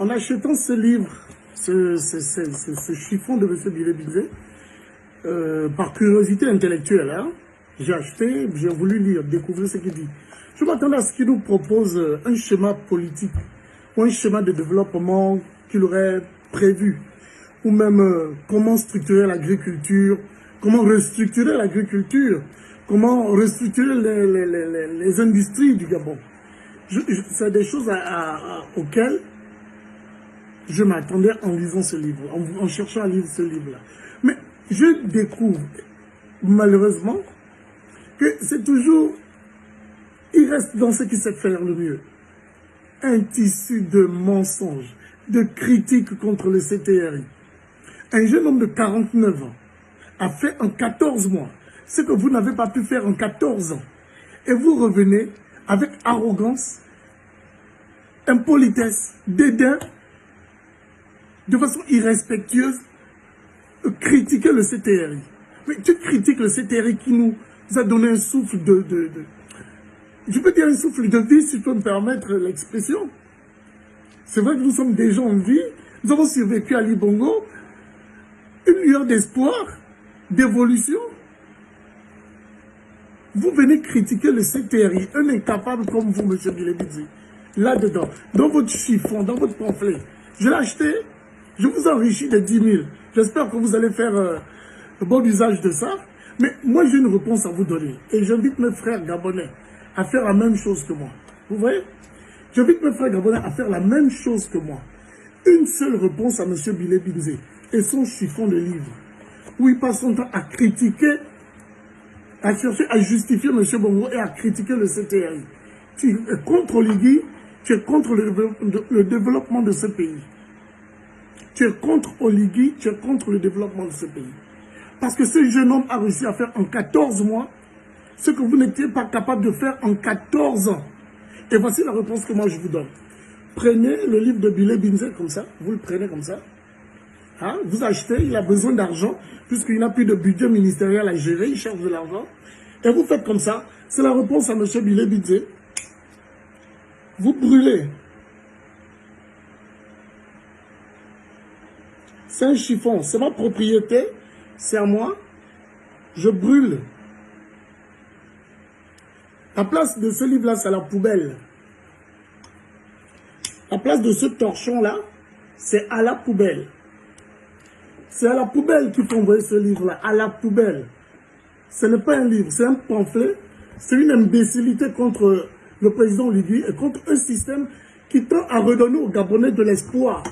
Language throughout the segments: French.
En achetant ce livre, ce chiffon de M. Bilé-Bizet, par curiosité intellectuelle, hein, j'ai acheté, j'ai voulu lire, découvrir ce qu'il dit. Je m'attendais à ce qu'il nous propose un schéma politique ou un schéma de développement qu'il aurait prévu, ou même comment structurer l'agriculture, comment restructurer l'agriculture, comment restructurer les industries du Gabon. C'est des choses auxquelles je m'attendais en lisant ce livre, en cherchant à lire ce livre-là. Mais je découvre, malheureusement, que c'est toujours, il reste dans ce qui sait faire le mieux. Un tissu de mensonges, de critiques contre le CTRI. Un jeune homme de 49 ans a fait en 14 mois ce que vous n'avez pas pu faire en 14 ans. Et vous revenez avec arrogance, impolitesse, dédain, de façon irrespectueuse, critiquer le CTRI. Mais tu critiques le CTRI qui nous a donné un souffle je peux dire un souffle de vie, si je peux me permettre l'expression. C'est vrai que nous sommes des gens en vie, nous avons survécu à Libongo, une lueur d'espoir, d'évolution. Vous venez critiquer le CTRI, un incapable comme vous, M. Bilé-Bizet, là-dedans, dans votre chiffon, dans votre pamphlet. Je l'ai acheté, je vous enrichis de 10 000. J'espère que vous allez faire bon usage de ça. Mais moi, j'ai une réponse à vous donner. Et j'invite mes frères gabonais à faire la même chose que moi. Vous voyez? J'invite mes frères gabonais à faire la même chose que moi. Une seule réponse à M. Bilé-Bizet et son chiffon de livre, où il passe son temps à critiquer, à chercher à justifier M. Bongo et à critiquer le CTRI. Tu es contre Oligui, tu es contre le développement de ce pays. Tu es contre Oligui, tu es contre le développement de ce pays. Parce que ce jeune homme a réussi à faire en 14 mois ce que vous n'étiez pas capable de faire en 14 ans. Et voici la réponse que moi je vous donne. Prenez le livre de Bilé-Bizet comme ça, vous le prenez comme ça. Hein? Vous achetez, il a besoin d'argent, puisqu'il n'a plus de budget ministériel à gérer, il cherche de l'argent. Et vous faites comme ça, c'est la réponse à M. Bilé-Bizet. Vous brûlez. C'est un chiffon, c'est ma propriété, c'est à moi. Je brûle. La place de ce livre-là, c'est la poubelle. La place de ce torchon-là, c'est à la poubelle. C'est à la poubelle qu'il faut envoyer ce livre-là, à la poubelle. Ce n'est pas un livre, c'est un pamphlet. C'est une imbécilité contre le président Oligui et contre un système qui tend à redonner aux Gabonais de l'espoir.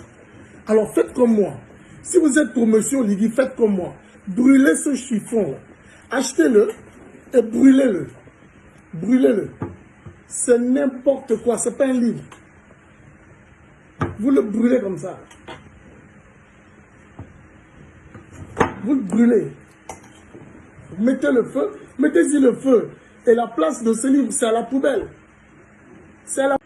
Alors faites comme moi. Si vous êtes pour M. Oligui, faites comme moi. Brûlez ce chiffon-là. Achetez-le et brûlez-le. Brûlez-le. C'est n'importe quoi, c'est pas un livre. Vous le brûlez comme ça. Vous le brûlez. Vous mettez le feu, mettez-y le feu. Et la place de ce livre, c'est à la poubelle. C'est à la